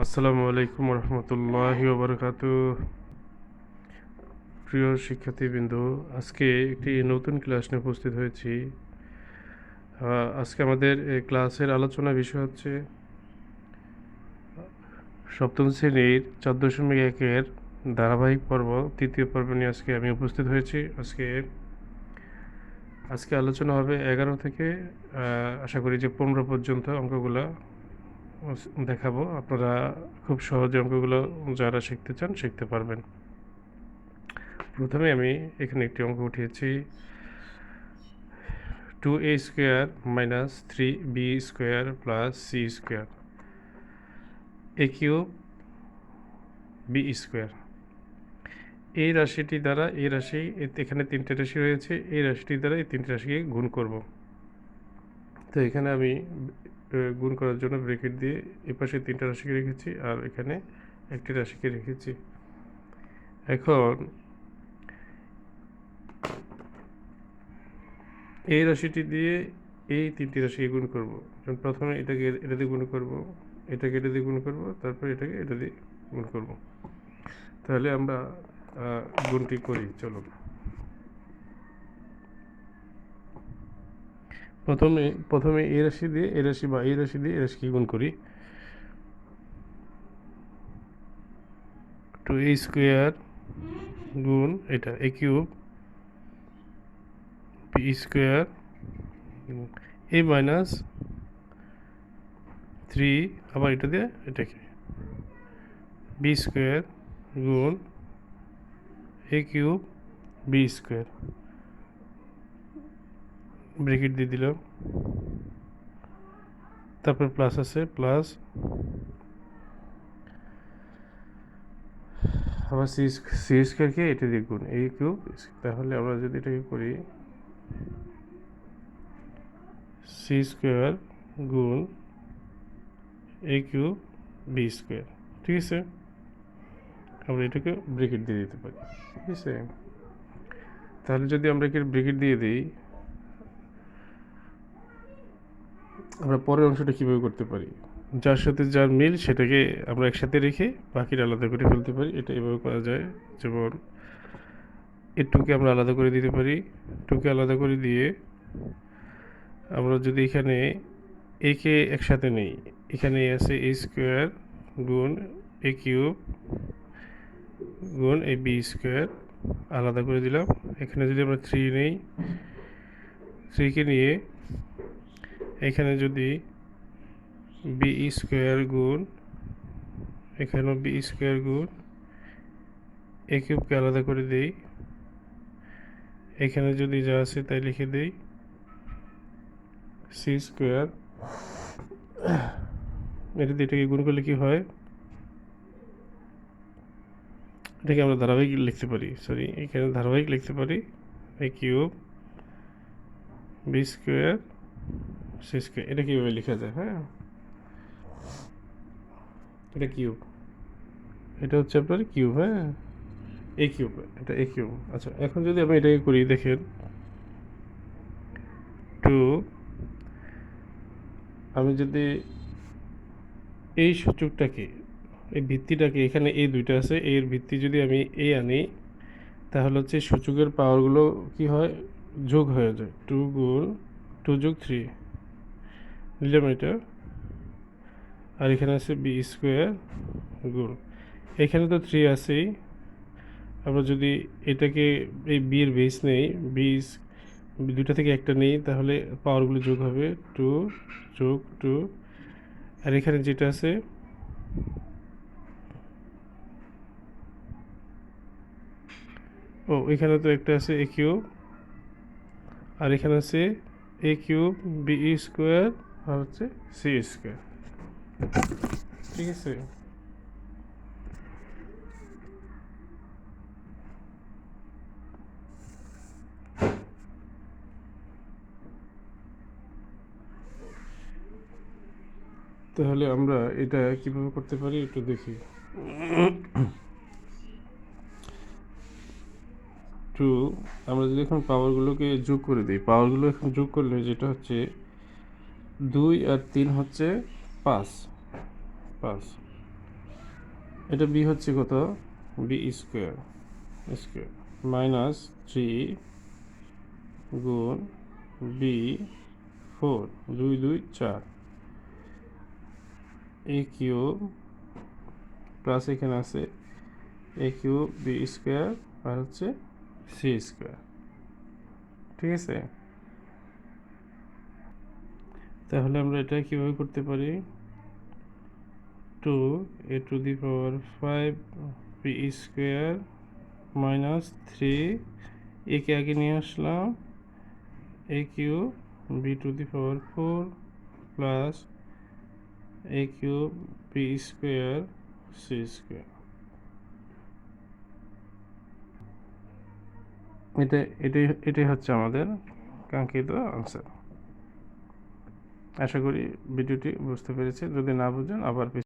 আসসালামু আলাইকুম রহমতুল্লাহি ওবরকাতুহ। প্রিয় শিক্ষার্থীবৃন্দ, আজকে একটি নতুন ক্লাস নিয়ে উপস্থিত হয়েছি। আজকে আমাদের ক্লাসের আলোচনা বিষয় হচ্ছে সপ্তম শ্রেণীর 4.1-এর ধারাবাহিক পর্ব, তৃতীয় পর্ব নিয়ে আজকে আমি উপস্থিত হয়েছি। আজকে আলোচনা হবে 11 থেকে আশা করি যে 15 পর্যন্ত অঙ্কগুলো দেখাবো। আপনারা খুব সহজে অঙ্কগুলো যারা শিখতে চান শিখতে পারবেন। প্রথমে আমি এখানে একটি অঙ্ক উঠিয়েছি, 2a square minus 3b square plus c square a cube b square. এই রাশিটি দ্বারা এই রাশি, এখানে তিনটে রাশি রয়েছে, এই রাশিটি দ্বারা এই তিনটে রাশিকে গুণ করব। তো এখানে আমি গুণ করার জন্য ব্রেকেট দিয়ে এপাশে তিনটে রাশিকে রেখেছি আর এখানে একটি রাশিকে রেখেছি। এখন এই রাশিটি দিয়ে এই তিনটি রাশিকে গুণ করব। প্রথমে এটাকে এটা দিয়ে গুণ করব, এটাকে এটা দিয়ে গুণ করব, তারপর এটাকে এটা দিয়ে গুণ করব। তাহলে আমরা গুণটি করি। চলো, প্রথমে এই রাশি দিয়ে এই রাশি বা এই রাশি দিয়ে এই রাশিকে গুণ করি। 2a স্কোয়ার গুণ এটা a cube b square a minus 3, আবার এটা দিয়ে এটাকে b স্কোয়ার গুণ a cube b square, bracket দিয়ে দিলাম, তারপর প্লাস আছে, প্লাস আবার সি স্কোয়ারকে এটা দিয়ে গুণ a কিউব। তাহলে আমরা যদি এটাকে করি সি স্কোয়ার গুণ a কিউব b স্কোয়ার, ঠিক আছে। আমরা এটাকে ব্রেকেট দিয়ে দিতে পারি, ঠিক আছে। তাহলে যদি আমরা একে ব্রেকেট দিয়ে দিই, আমরা পরের অংশটা কীভাবে করতে পারি, যার সাথে যার মিল সেটাকে আমরা একসাথে রেখে বাকিটা আলাদা করে ফেলতে পারি। এটা এভাবে করা যায়, যেমন এটুকে আমরা আলাদা করে দিতে পারি। টুকে আলাদা করে দিয়ে আমরা যদি এখানে একে একসাথে নেই, এখানে আছে a স্কোয়ার গুণ a কিউব গুণ a b স্কোয়ার, আলাদা করে দিলাম। এখানে যদি আমরা 3 নেই, 3কে নিয়ে এখানে যদি b স্কোয়ার গুণ, এখানেও b স্কোয়ার গুণ a কিউবকে আলাদা করে দেই, এখানে যদি যা আছে তাই লিখে দেই c স্কোয়ার। এটা দিয়ে এটাকে গুণ করলে কি হয়, এটাকে আমরা ধারাবাহিক লিখতে পারি, সরি এখানে ধারাবাহিক লিখতে পারি a cube b square c square. এটা কীভাবে লেখা যায়? হ্যাঁ, এটা কিউব, এটা হচ্ছে আপনার কিউব, হ্যাঁ a কিউব, এটা a কিউব। আচ্ছা, এখন যদি আমি এটাকে করি, দেখেন 2, আমি যদি এই সূচকটাকে, এই ভিত্তিটাকে, এখানে এই দুইটা আছে, এর ভিত্তি যদি আমি এ আনি, তাহলে হচ্ছে সূচকের পাওয়ারগুলো কি হয়, যোগ হয়ে যায়। 2 গুণ 2 যোগ 3 নিলাম এটা, আর এখানে আছে বি স্কোয়ার গুণ, এখানে তো 3 আছেই। আমরা যদি এটাকে এই বি এর বেস নেই, বি দুইটা থেকে একটা নেই, তাহলে পাওয়ারগুলো যোগ হবে 2 যোগ 2, আর এখানে যেটা আছে এখানে তো একটা আছে এ কিউব, আর এখানে আছে এ কিউব বি স্কোয়ার আর হচ্ছে সি স্কোয়ার, ঠিক আছে। তাহলে আমরা এটা কিভাবে করতে পারি একটু দেখি। 2, আমরা যদি এখন পাওয়ারগুলোকে যোগ করে দিই, পাওয়ারগুলো এখন যোগ করলে যেটা হচ্ছে 2 আর 3 হচ্ছে 5, এটা বি হচ্ছে কত, বি স্কোয়ার স্কোয়ার মাইনাস 3 গুণ বি 4, 2 2 4 এ কিউব প্লাস এখানে আছে এ কিউব বি স্কোয়ার আর হচ্ছে সি স্কোয়ার। ঠিক আছে, তাহলে আমরা এটা কিভাবে করতে পারি, 2a⁵ বি স্কোয়ার মাইনাস 3 একে আগে নিয়ে আসলাম A cube b⁴ plus A cube B square C square. এটাই হচ্ছে আমাদের কাঙ্ক্ষিত আনসার। আশা করি ভিডিওটি বুঝতে পেরেছেন, যদি না বুঝেন আবার